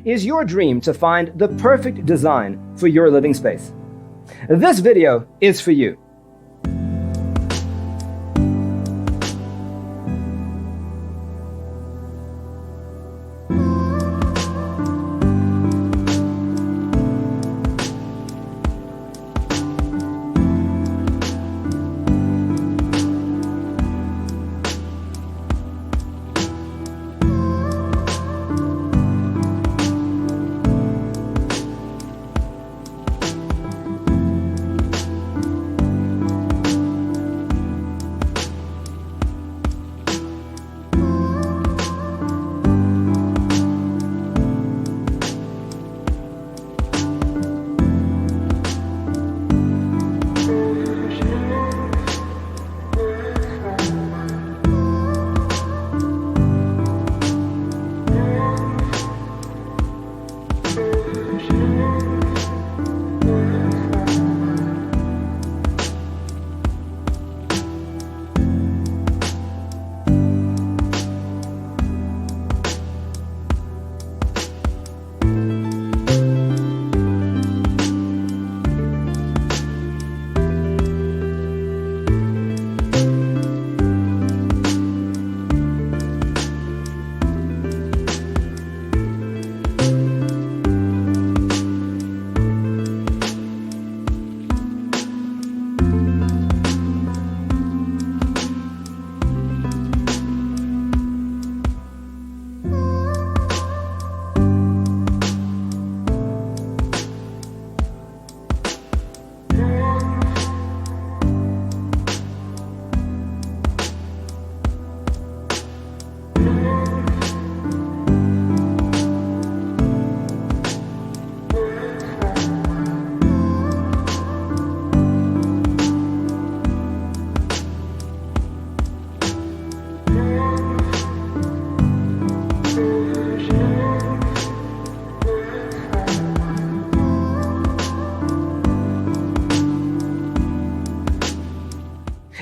Is your dream to find the perfect design for your living space? This video is for you.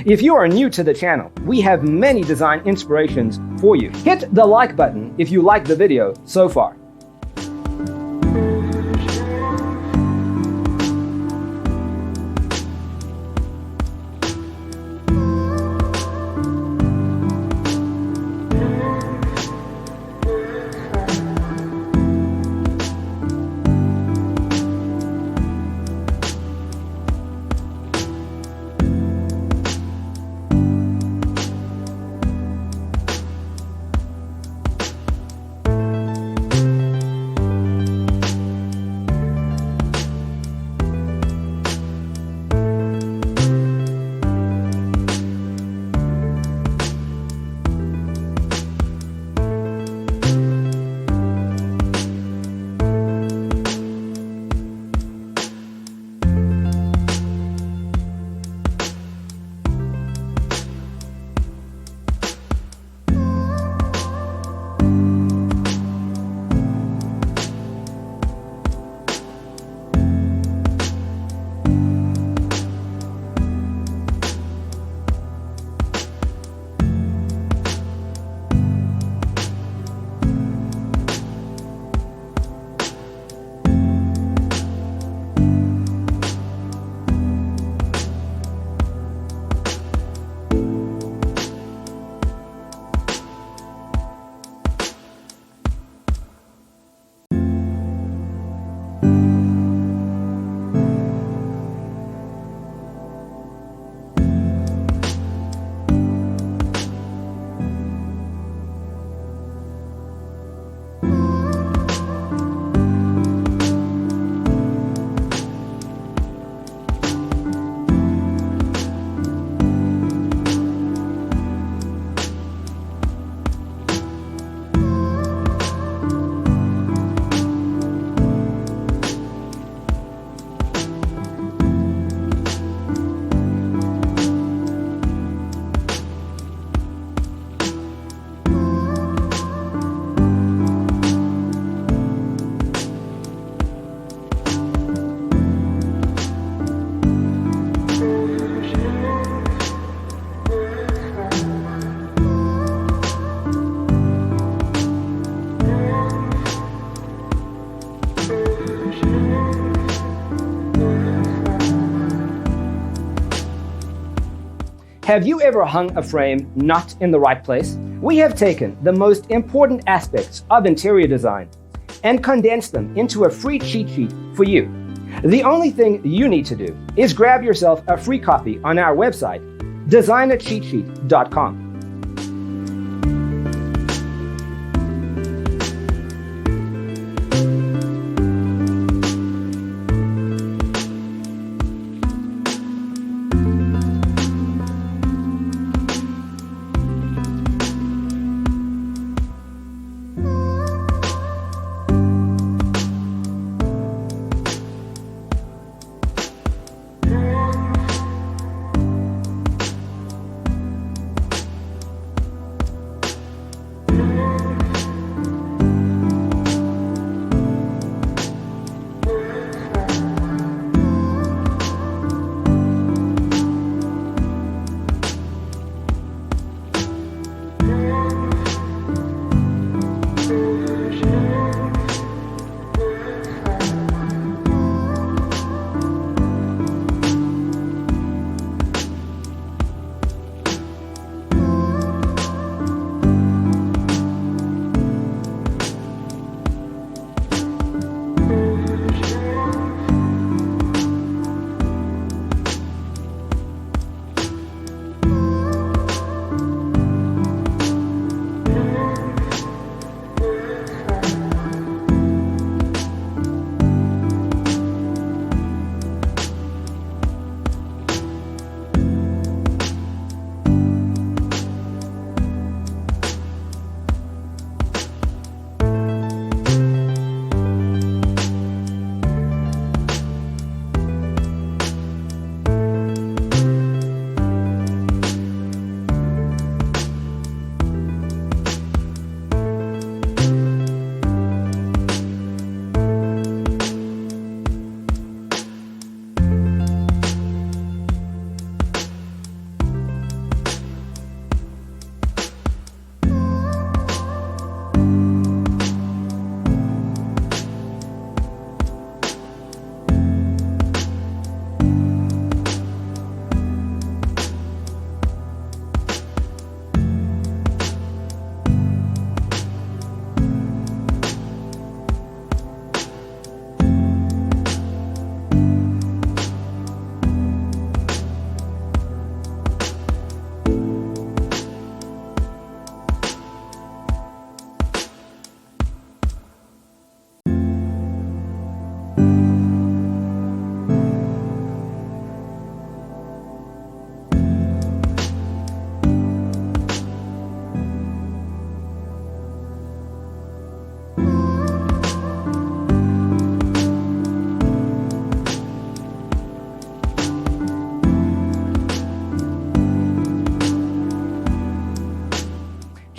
If you are new to the channel, we have many design inspirations for you. Hit the like button if you like the video so far. Have you ever hung a frame not in the right place? We have taken the most important aspects of interior design and condensed them into a free cheat sheet for you. The only thing you need to do is grab yourself a free copy on our website, designercheatsheet.com.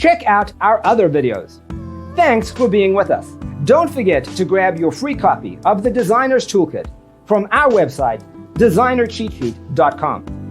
Check out our other videos. Thanks for being with us. Don't forget to grab your free copy of the Designer's Toolkit from our website, designercheatsheet.com.